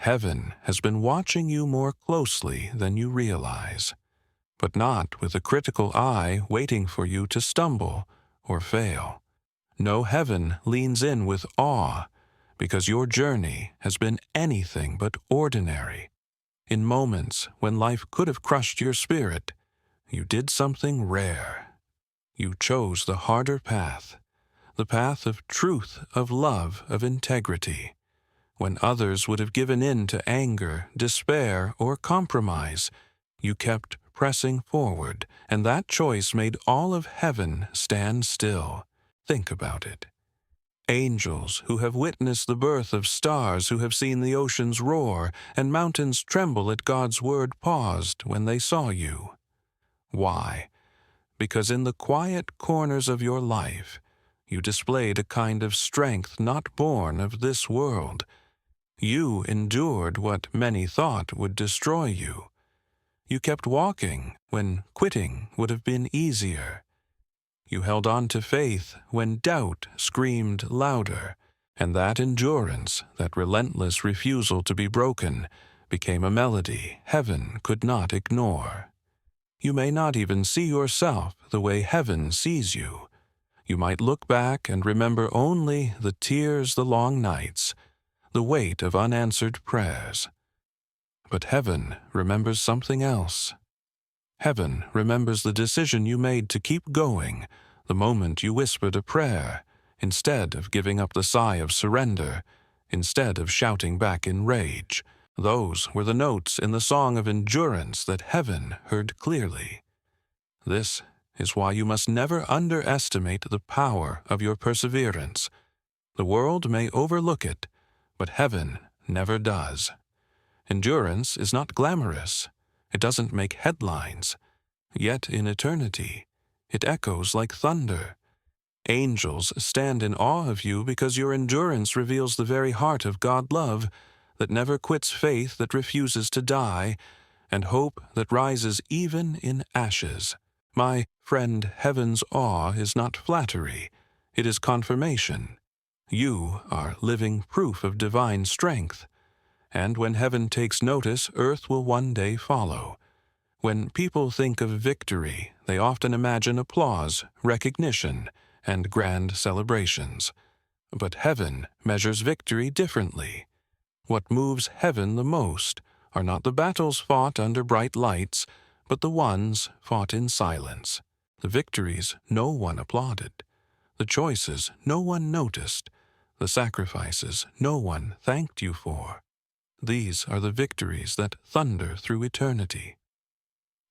Heaven has been watching you more closely than you realize, but not with a critical eye waiting for you to stumble or fail. No, heaven leans in with awe because your journey has been anything but ordinary. In moments when life could have crushed your spirit, you did something rare. You chose the harder path, the path of truth, of love, of integrity. When others would have given in to anger, despair, or compromise, you kept pressing forward, and that choice made all of heaven stand still. Think about it. Angels who have witnessed the birth of stars, who have seen the oceans roar and mountains tremble at God's word, paused when they saw you. Why? Because in the quiet corners of your life, you displayed a kind of strength not born of this world. You endured what many thought would destroy you. You kept walking when quitting would have been easier. You held on to faith when doubt screamed louder, and that endurance, that relentless refusal to be broken, became a melody heaven could not ignore. You may not even see yourself the way heaven sees you. You might look back and remember only the tears, the long nights, the weight of unanswered prayers. But heaven remembers something else. Heaven remembers the decision you made to keep going, the moment you whispered a prayer, instead of giving up the sigh of surrender, instead of shouting back in rage. Those were the notes in the song of endurance that heaven heard clearly. This is why you must never underestimate the power of your perseverance. The world may overlook it, but heaven never does. Endurance is not glamorous. It doesn't make headlines. Yet in eternity, it echoes like thunder. Angels stand in awe of you because your endurance reveals the very heart of God love that never quits, faith that refuses to die, and hope that rises even in ashes. My friend, heaven's awe is not flattery. It is confirmation. You are living proof of divine strength. And when heaven takes notice, earth will one day follow. When people think of victory, they often imagine applause, recognition, and grand celebrations. But heaven measures victory differently. What moves heaven the most are not the battles fought under bright lights, but the ones fought in silence. The victories no one applauded. The choices no one noticed. The sacrifices no one thanked you for. These are the victories that thunder through eternity.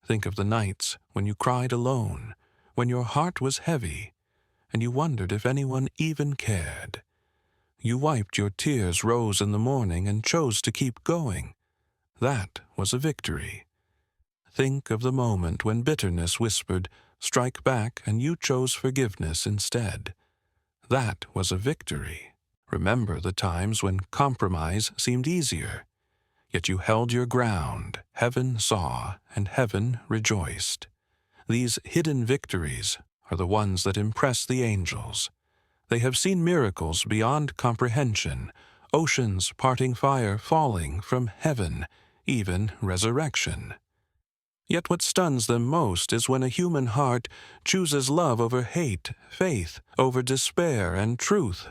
Think of the nights when you cried alone, when your heart was heavy, and you wondered if anyone even cared. You wiped your tears, rose in the morning, and chose to keep going. That was a victory. Think of the moment when bitterness whispered, "Strike back," and you chose forgiveness instead. That was a victory. Remember the times when compromise seemed easier, yet you held your ground. Heaven saw, and heaven rejoiced. These hidden victories are the ones that impress the angels. They have seen miracles beyond comprehension, oceans parting, fire falling from heaven, even resurrection. Yet what stuns them most is when a human heart chooses love over hate, faith over despair, and truth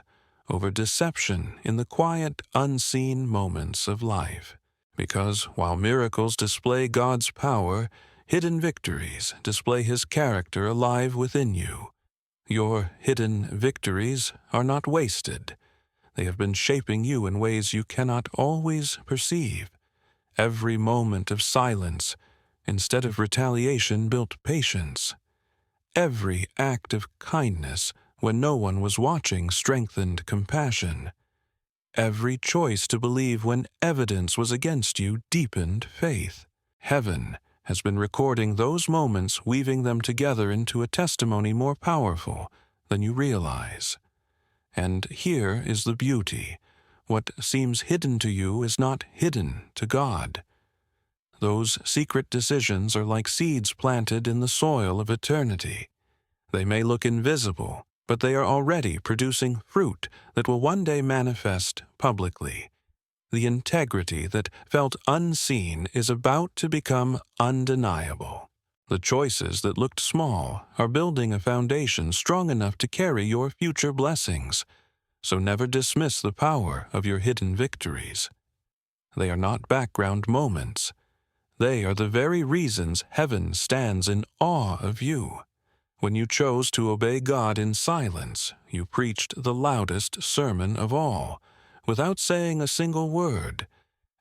over deception in the quiet, unseen moments of life. Because while miracles display God's power, hidden victories display His character alive within you. Your hidden victories are not wasted. They have been shaping you in ways you cannot always perceive. Every moment of silence, instead of retaliation, built patience. Every act of kindness, when no one was watching, strengthened compassion. Every choice to believe when evidence was against you deepened faith. Heaven has been recording those moments, weaving them together into a testimony more powerful than you realize. And here is the beauty. What seems hidden to you is not hidden to God. Those secret decisions are like seeds planted in the soil of eternity. They may look invisible, but they are already producing fruit that will one day manifest publicly. The integrity that felt unseen is about to become undeniable. The choices that looked small are building a foundation strong enough to carry your future blessings, so never dismiss the power of your hidden victories. They are not background moments. They are the very reasons heaven stands in awe of you. When you chose to obey God in silence, you preached the loudest sermon of all, without saying a single word.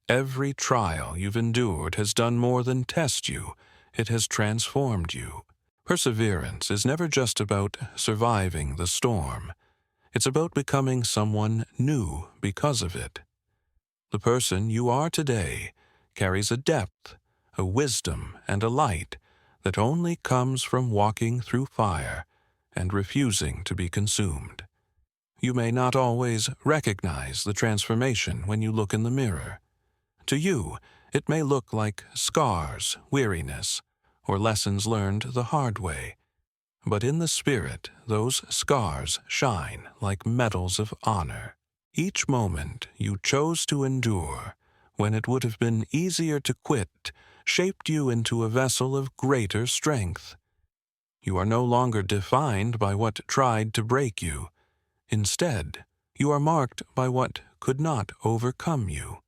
Every trial you've endured has done more than test you. It has transformed you. Perseverance is never just about surviving the storm. It's about becoming someone new because of it. The person you are today carries a depth, a wisdom, and a light that only comes from walking through fire and refusing to be consumed. You may not always recognize the transformation when you look in the mirror. To you, it may look like scars, weariness, or lessons learned the hard way. But in the spirit, those scars shine like medals of honor. Each moment you chose to endure, when it would have been easier to quit, shaped you into a vessel of greater strength. You are no longer defined by what tried to break you. Instead, you are marked by what could not overcome you.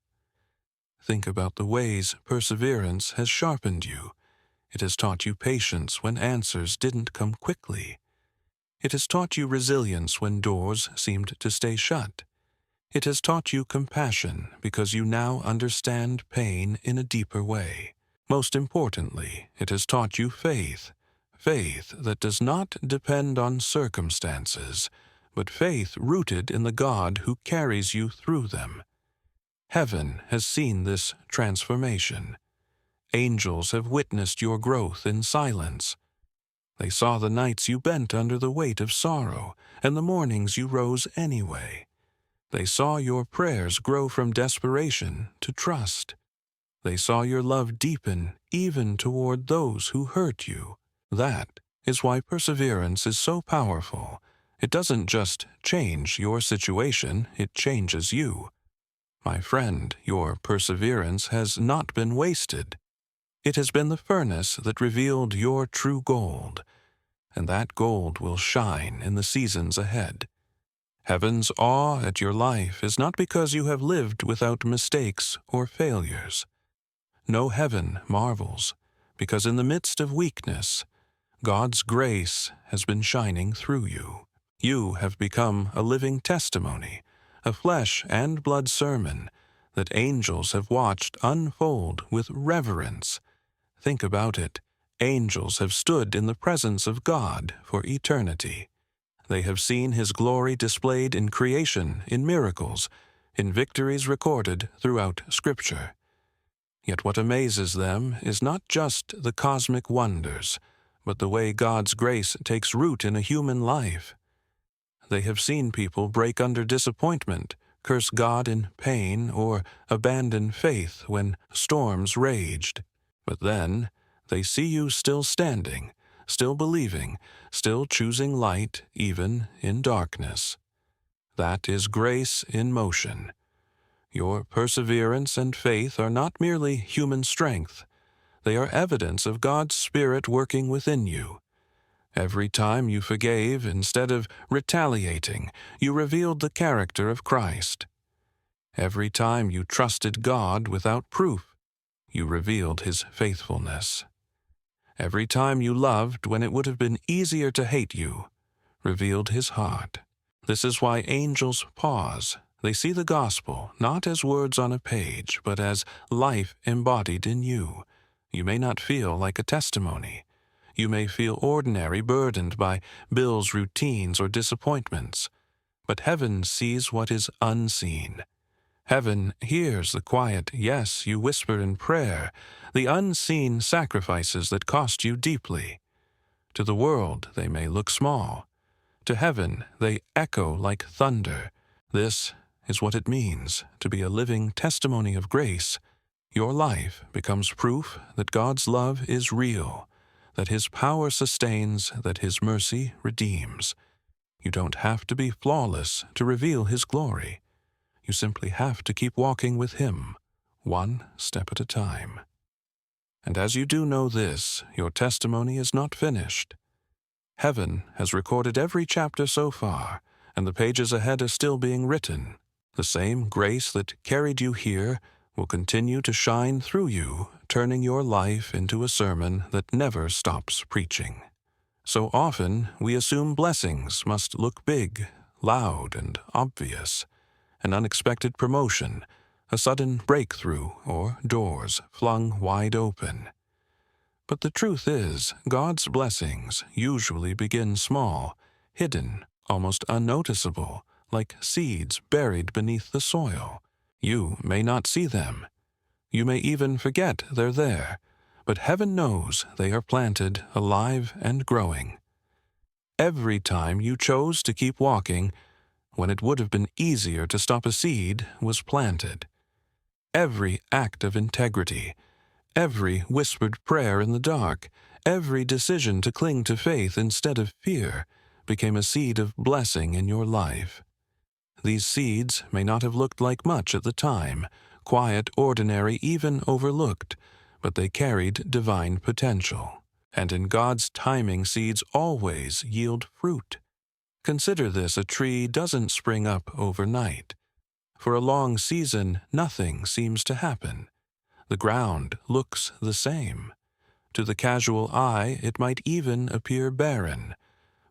Think about the ways perseverance has sharpened you. It has taught you patience when answers didn't come quickly. It has taught you resilience when doors seemed to stay shut. It has taught you compassion because you now understand pain in a deeper way. Most importantly, it has taught you faith, faith that does not depend on circumstances, but faith rooted in the God who carries you through them. Heaven has seen this transformation. Angels have witnessed your growth in silence. They saw the nights you bent under the weight of sorrow and the mornings you rose anyway. They saw your prayers grow from desperation to trust. They saw your love deepen even toward those who hurt you. That is why perseverance is so powerful. It doesn't just change your situation, it changes you. My friend, your perseverance has not been wasted. It has been the furnace that revealed your true gold, and that gold will shine in the seasons ahead. Heaven's awe at your life is not because you have lived without mistakes or failures. No, heaven marvels, because in the midst of weakness, God's grace has been shining through you. You have become a living testimony, a flesh and blood sermon that angels have watched unfold with reverence. Think about it. Angels have stood in the presence of God for eternity. They have seen His glory displayed in creation, in miracles, in victories recorded throughout Scripture. Yet what amazes them is not just the cosmic wonders, but the way God's grace takes root in a human life. They have seen people break under disappointment, curse God in pain, or abandon faith when storms raged. But then they see you still standing, still believing, still choosing light even in darkness. That is grace in motion. Your perseverance and faith are not merely human strength. They are evidence of God's Spirit working within you. Every time you forgave instead of retaliating, you revealed the character of Christ. Every time you trusted God without proof, you revealed His faithfulness. Every time you loved when it would have been easier to hate you, revealed His heart. This is why angels pause. They see the gospel not as words on a page, but as life embodied in you. You may not feel like a testimony. You may feel ordinary, burdened by bills, routines, or disappointments. But heaven sees what is unseen. Heaven hears the quiet yes you whisper in prayer, the unseen sacrifices that cost you deeply. To the world they may look small. To heaven they echo like thunder. This is what it means to be a living testimony of grace. Your life becomes proof that God's love is real, that His power sustains, that His mercy redeems. You don't have to be flawless to reveal His glory. You simply have to keep walking with Him, one step at a time. And as you do know this, your testimony is not finished. Heaven has recorded every chapter so far, and the pages ahead are still being written. The same grace that carried you here will continue to shine through you, turning your life into a sermon that never stops preaching. So often, we assume blessings must look big, loud, and obvious. An unexpected promotion, a sudden breakthrough, or doors flung wide open. But the truth is, God's blessings usually begin small, hidden, almost unnoticeable, like seeds buried beneath the soil. You may not see them. You may even forget they're there, but heaven knows they are planted, alive, and growing. Every time you chose to keep walking, when it would have been easier to stop a seed, was planted. Every act of integrity, every whispered prayer in the dark, every decision to cling to faith instead of fear, became a seed of blessing in your life. These seeds may not have looked like much at the time, quiet, ordinary, even overlooked, but they carried divine potential. And in God's timing, seeds always yield fruit. Consider this: a tree doesn't spring up overnight. For a long season, nothing seems to happen. The ground looks the same. To the casual eye, it might even appear barren.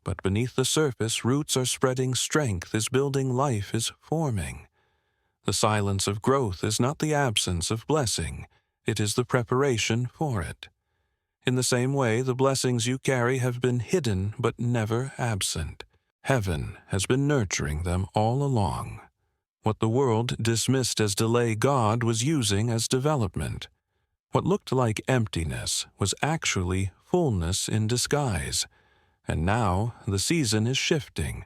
But beneath the surface, roots are spreading, strength is building, life is forming. The silence of growth is not the absence of blessing, it is the preparation for it. In the same way, the blessings you carry have been hidden but never absent. Heaven has been nurturing them all along. What the world dismissed as delay, God was using as development. What looked like emptiness was actually fullness in disguise. And now the season is shifting.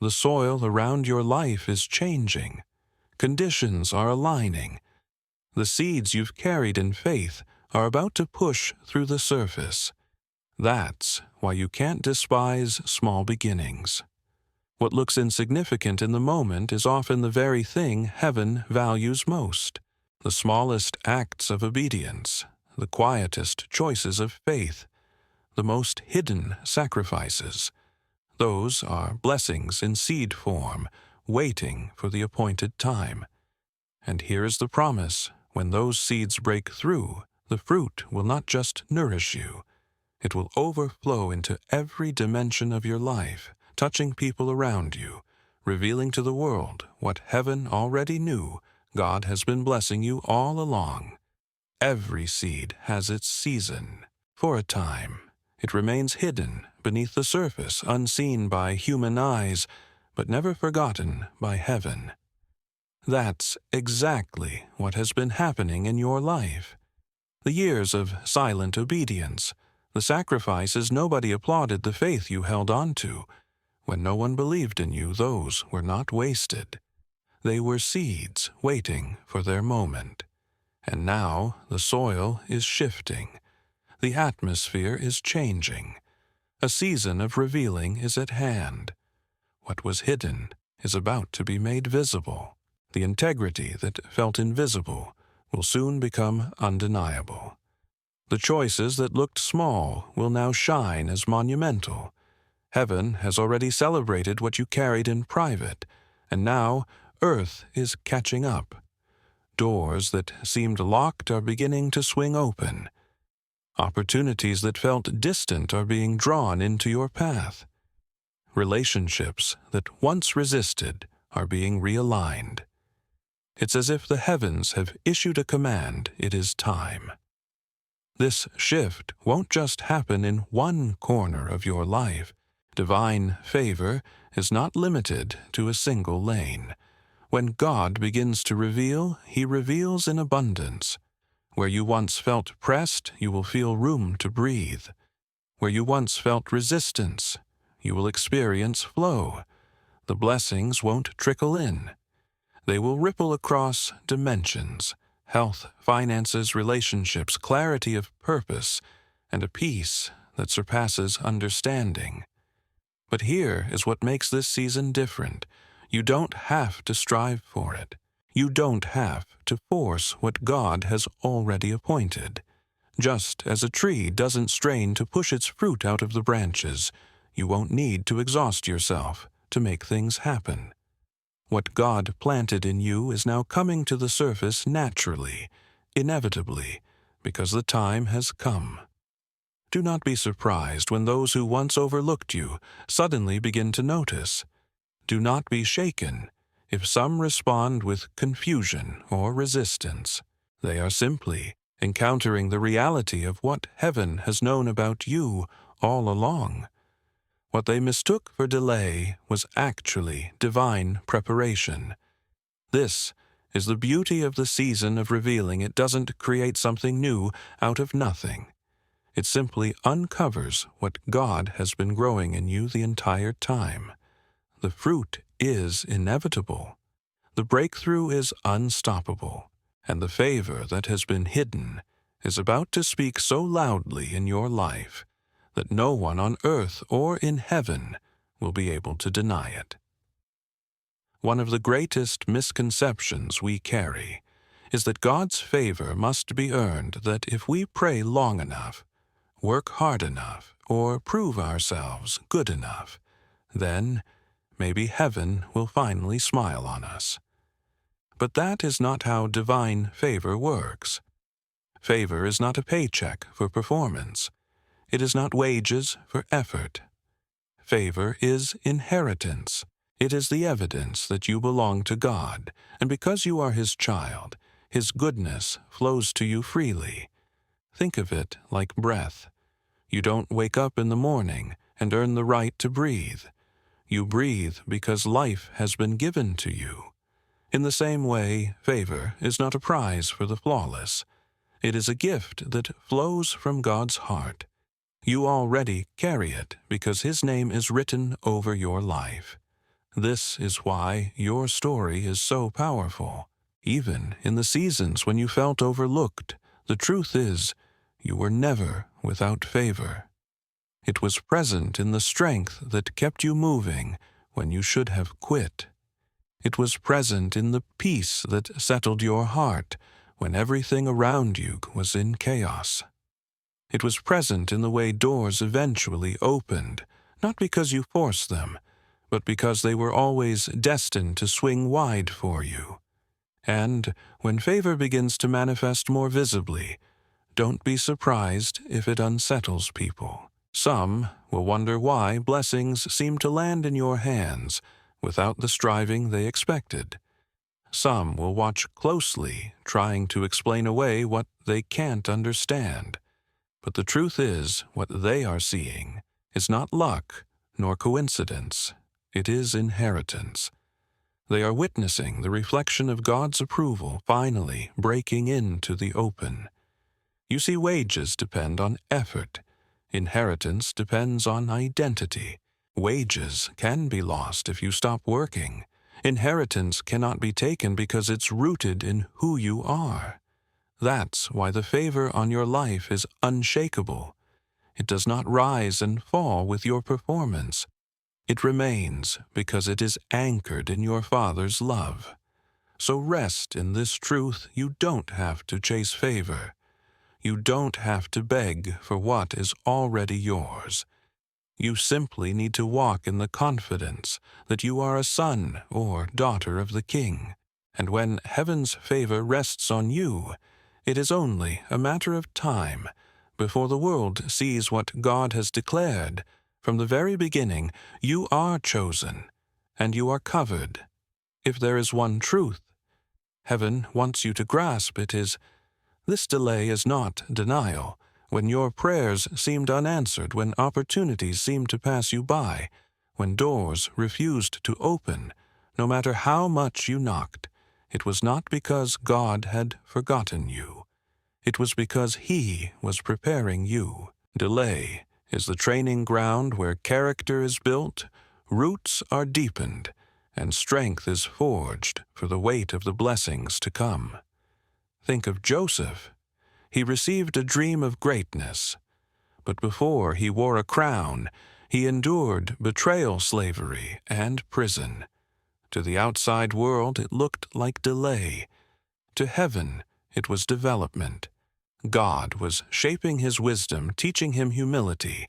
The soil around your life is changing. Conditions are aligning. The seeds you've carried in faith are about to push through the surface. That's why you can't despise small beginnings. What looks insignificant in the moment is often the very thing heaven values most. The smallest acts of obedience, the quietest choices of faith, the most hidden sacrifices. Those are blessings in seed form, waiting for the appointed time. And here is the promise: when those seeds break through, the fruit will not just nourish you. It will overflow into every dimension of your life, touching people around you, revealing to the world what heaven already knew. God has been blessing you all along. Every seed has its season. For a time, it remains hidden beneath the surface, unseen by human eyes, but never forgotten by heaven. That's exactly what has been happening in your life. The years of silent obedience, the sacrifices nobody applauded, the faith you held on to. When no one believed in you, those were not wasted. They were seeds waiting for their moment. And now the soil is shifting. The atmosphere is changing. A season of revealing is at hand. What was hidden is about to be made visible. The integrity that felt invisible will soon become undeniable. The choices that looked small will now shine as monumental. Heaven has already celebrated what you carried in private, and now earth is catching up. Doors that seemed locked are beginning to swing open. Opportunities that felt distant are being drawn into your path. Relationships that once resisted are being realigned. It's as if the heavens have issued a command: it is time. This shift won't just happen in one corner of your life. Divine favor is not limited to a single lane. When God begins to reveal, He reveals in abundance. Where you once felt pressed, you will feel room to breathe. Where you once felt resistance, you will experience flow. The blessings won't trickle in. They will ripple across dimensions: health, finances, relationships, clarity of purpose, and a peace that surpasses understanding. But here is what makes this season different. You don't have to strive for it. You don't have to force what God has already appointed. Just as a tree doesn't strain to push its fruit out of the branches, you won't need to exhaust yourself to make things happen. What God planted in you is now coming to the surface naturally, inevitably, because the time has come. Do not be surprised when those who once overlooked you suddenly begin to notice. Do not be shaken if some respond with confusion or resistance. They are simply encountering the reality of what heaven has known about you all along. What they mistook for delay was actually divine preparation. This is the beauty of the season of revealing. It doesn't create something new out of nothing. It simply uncovers what God has been growing in you the entire time. The fruit is inevitable. The breakthrough is unstoppable. And the favor that has been hidden is about to speak so loudly in your life that no one on earth or in heaven will be able to deny it. One of the greatest misconceptions we carry is that God's favor must be earned, that if we pray long enough, work hard enough, or prove ourselves good enough, then maybe heaven will finally smile on us. But that is not how divine favor works. Favor is not a paycheck for performance. It is not wages for effort. Favor is inheritance. It is the evidence that you belong to God, and because you are His child, His goodness flows to you freely. Think of it like breath. You don't wake up in the morning and earn the right to breathe. You breathe because life has been given to you. In the same way, favor is not a prize for the flawless. It is a gift that flows from God's heart. You already carry it because His name is written over your life. This is why your story is so powerful. Even in the seasons when you felt overlooked, the truth is, you were never without favor. It was present in the strength that kept you moving when you should have quit. It was present in the peace that settled your heart when everything around you was in chaos. It was present in the way doors eventually opened, not because you forced them, but because they were always destined to swing wide for you. And when favor begins to manifest more visibly, don't be surprised if it unsettles people. Some will wonder why blessings seem to land in your hands without the striving they expected. Some will watch closely, trying to explain away what they can't understand. But the truth is, what they are seeing is not luck nor coincidence. It is inheritance. They are witnessing the reflection of God's approval finally breaking into the open. You see, wages depend on effort. Inheritance depends on identity. Wages can be lost if you stop working. Inheritance cannot be taken because it's rooted in who you are. That's why the favor on your life is unshakable. It does not rise and fall with your performance. It remains because it is anchored in your Father's love. So rest in this truth. You don't have to chase favor. You don't have to beg for what is already yours. You simply need to walk in the confidence that you are a son or daughter of the King. And when heaven's favor rests on you, it is only a matter of time before the world sees what God has declared. From the very beginning, you are chosen, and you are covered. If there is one truth heaven wants you to grasp, it is, this delay is not denial. When your prayers seemed unanswered, when opportunities seemed to pass you by, when doors refused to open, no matter how much you knocked, it was not because God had forgotten you. It was because He was preparing you. Delay is the training ground where character is built, roots are deepened, and strength is forged for the weight of the blessings to come. Think of Joseph. He received a dream of greatness, but before he wore a crown, he endured betrayal, slavery, and prison. To the outside world, it looked like delay. To heaven, it was development. God was shaping his wisdom, teaching him humility,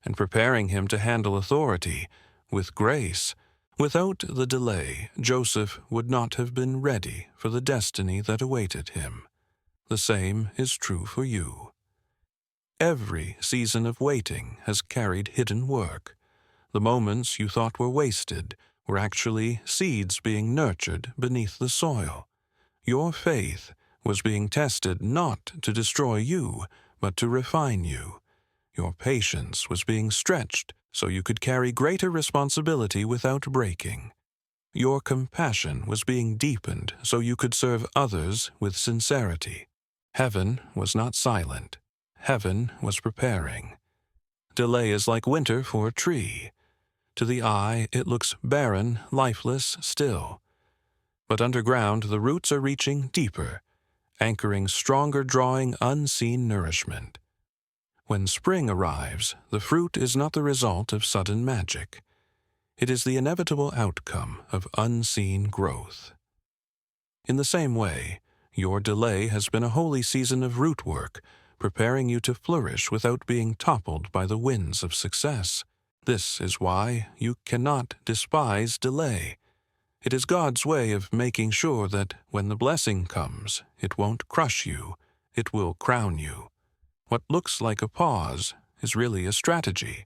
and preparing him to handle authority with grace. Without the delay, Joseph would not have been ready for the destiny that awaited him. The same is true for you. Every season of waiting has carried hidden work. The moments you thought were wasted were actually seeds being nurtured beneath the soil. Your faith was being tested not to destroy you, but to refine you. Your patience was being stretched so you could carry greater responsibility without breaking. Your compassion was being deepened so you could serve others with sincerity. Heaven was not silent. Heaven was preparing. Delay is like winter for a tree. To the eye, it looks barren, lifeless, still. But underground, the roots are reaching deeper, anchoring stronger, drawing unseen nourishment. When spring arrives, the fruit is not the result of sudden magic. It is the inevitable outcome of unseen growth. In the same way, your delay has been a holy season of root work, preparing you to flourish without being toppled by the winds of success. This is why you cannot despise delay. It is God's way of making sure that when the blessing comes, it won't crush you, it will crown you. What looks like a pause is really a strategy.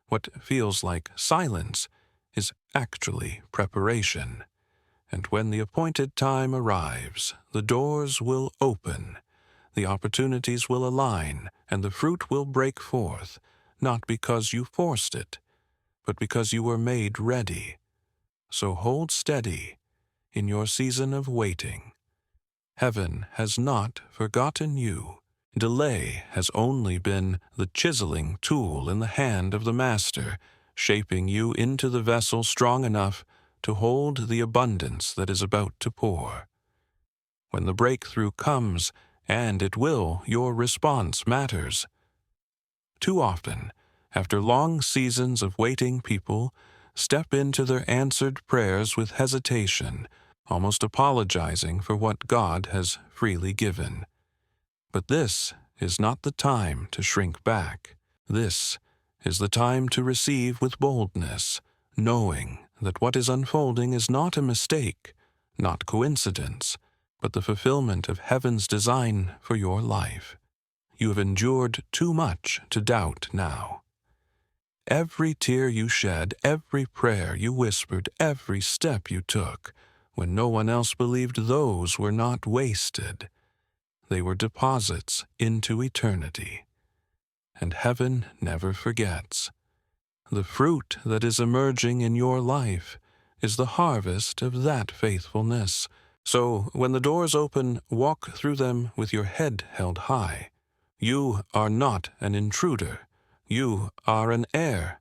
What feels like silence is actually preparation. And when the appointed time arrives, the doors will open, the opportunities will align, and the fruit will break forth, not because you forced it, but because you were made ready. So hold steady in your season of waiting. Heaven has not forgotten you. Delay has only been the chiseling tool in the hand of the Master, shaping you into the vessel strong enough to hold the abundance that is about to pour. When the breakthrough comes, and it will, your response matters. Too often, after long seasons of waiting, people step into their answered prayers with hesitation, almost apologizing for what God has freely given. But this is not the time to shrink back. This is the time to receive with boldness, knowing that what is unfolding is not a mistake, not coincidence, but the fulfillment of heaven's design for your life. You have endured too much to doubt now. Every tear you shed, every prayer you whispered, every step you took, when no one else believed, those were not wasted. They were deposits into eternity. And heaven never forgets. The fruit that is emerging in your life is the harvest of that faithfulness. So when the doors open, walk through them with your head held high. You are not an intruder. You are an heir.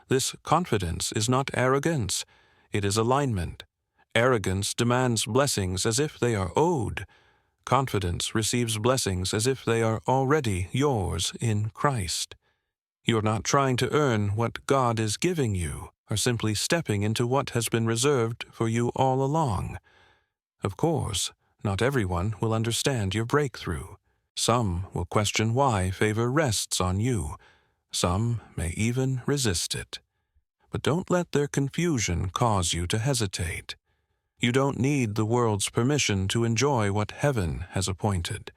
This confidence is not arrogance. It is alignment. Arrogance demands blessings as if they are owed. Confidence receives blessings as if they are already yours in Christ. You are not trying to earn what God is giving you, or simply stepping into what has been reserved for you all along. Of course, not everyone will understand your breakthrough. Some will question why favor rests on you. Some may even resist it. But don't let their confusion cause you to hesitate. You don't need the world's permission to enjoy what heaven has appointed.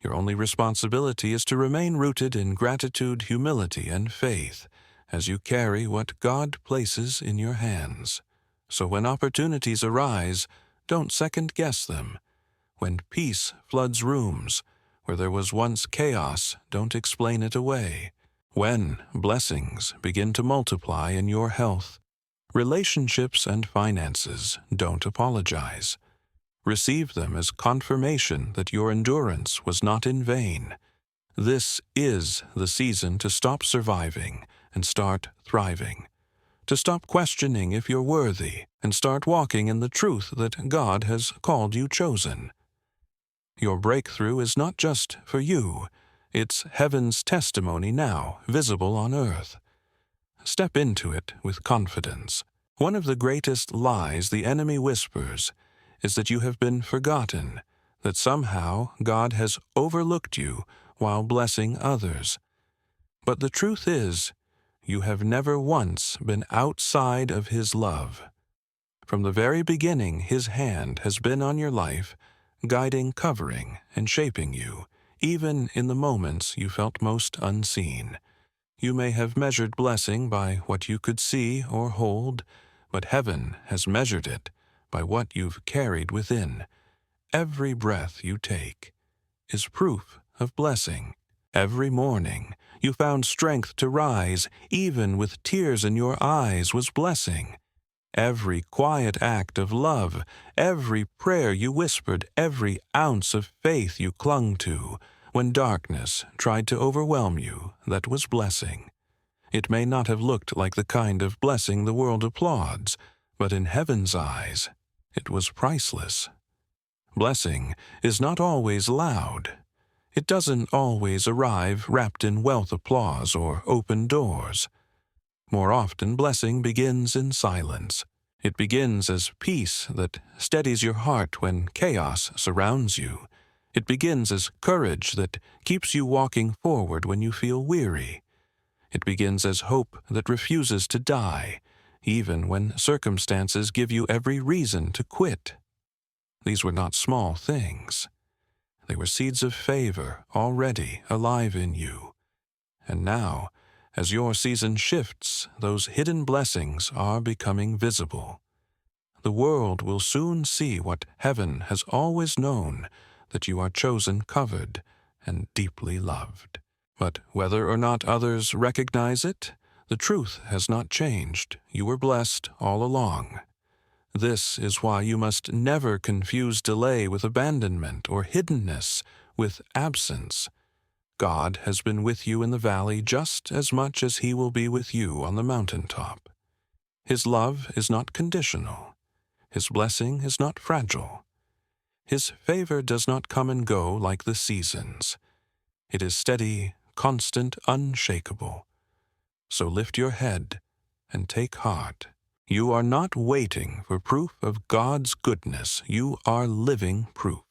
Your only responsibility is to remain rooted in gratitude, humility, and faith as you carry what God places in your hands. So when opportunities arise, don't second-guess them. When peace floods rooms where there was once chaos, don't explain it away. When blessings begin to multiply in your health, relationships, and finances, don't apologize. Receive them as confirmation that your endurance was not in vain. This is the season to stop surviving and start thriving. To stop questioning if you're worthy and start walking in the truth that God has called you chosen. Your breakthrough is not just for you. It's heaven's testimony now, visible on earth. Step into it with confidence. One of the greatest lies the enemy whispers is that you have been forgotten, that somehow God has overlooked you while blessing others. But the truth is, you have never once been outside of His love. From the very beginning, His hand has been on your life, guiding, covering, and shaping you, even in the moments you felt most unseen. You may have measured blessing by what you could see or hold, but heaven has measured it by what you've carried within. Every breath you take is proof of blessing. Every morning you found strength to rise, even with tears in your eyes, was blessing. Every quiet act of love, every prayer you whispered, every ounce of faith you clung to, when darkness tried to overwhelm you, that was blessing. It may not have looked like the kind of blessing the world applauds, but in heaven's eyes, it was priceless. Blessing is not always loud. It doesn't always arrive wrapped in wealth applause or open doors. More often, blessing begins in silence. It begins as peace that steadies your heart when chaos surrounds you. It begins as courage that keeps you walking forward when you feel weary. It begins as hope that refuses to die, even when circumstances give you every reason to quit. These were not small things. They were seeds of favor already alive in you. And now, as your season shifts, those hidden blessings are becoming visible. The world will soon see what heaven has always known, that you are chosen, covered, and deeply loved. But whether or not others recognize it, the truth has not changed. You were blessed all along. This is why you must never confuse delay with abandonment or hiddenness with absence. God has been with you in the valley just as much as He will be with you on the mountaintop. His love is not conditional. His blessing is not fragile. His favor does not come and go like the seasons. It is steady, constant, unshakable. So lift your head and take heart. You are not waiting for proof of God's goodness. You are living proof.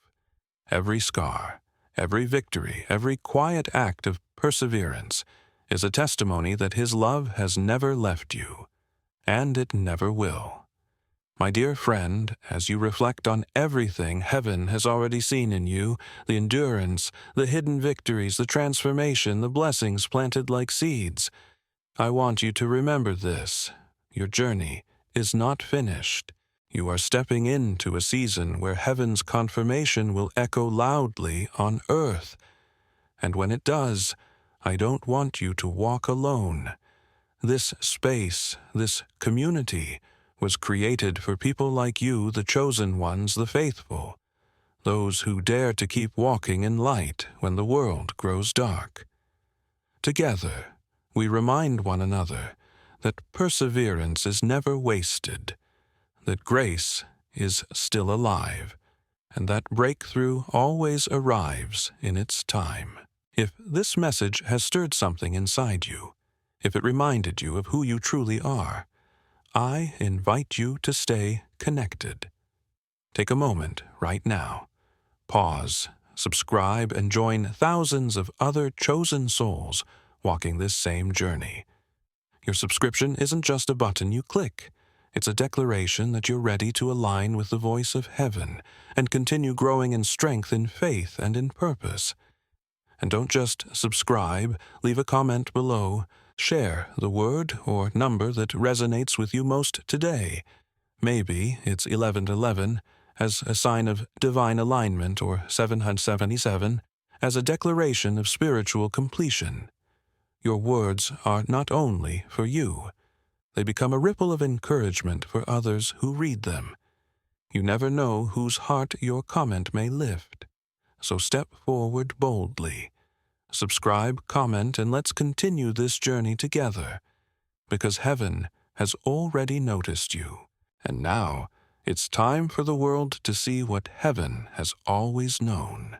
Every scar, every victory, every quiet act of perseverance is a testimony that His love has never left you, and it never will. My dear friend, as you reflect on everything heaven has already seen in you, the endurance, the hidden victories, the transformation, the blessings planted like seeds, I want you to remember this. Your journey is not finished. You are stepping into a season where heaven's confirmation will echo loudly on earth. And when it does, I don't want you to walk alone. This space, this community, was created for people like you, the chosen ones, the faithful, those who dare to keep walking in light when the world grows dark. Together, we remind one another that perseverance is never wasted, that grace is still alive, and that breakthrough always arrives in its time. If this message has stirred something inside you, if it reminded you of who you truly are, I invite you to stay connected. Take a moment right now. Pause, subscribe, and join thousands of other chosen souls walking this same journey. Your subscription isn't just a button you click. It's a declaration that you're ready to align with the voice of heaven and continue growing in strength, in faith, and in purpose. And don't just subscribe, leave a comment below. Share the word or number that resonates with you most today. Maybe it's 1111 as a sign of divine alignment, or 777 as a declaration of spiritual completion. Your words are not only for you. They become a ripple of encouragement for others who read them. You never know whose heart your comment may lift. So step forward boldly. Subscribe, comment, and let's continue this journey together, because heaven has already noticed you. And now, it's time for the world to see what heaven has always known.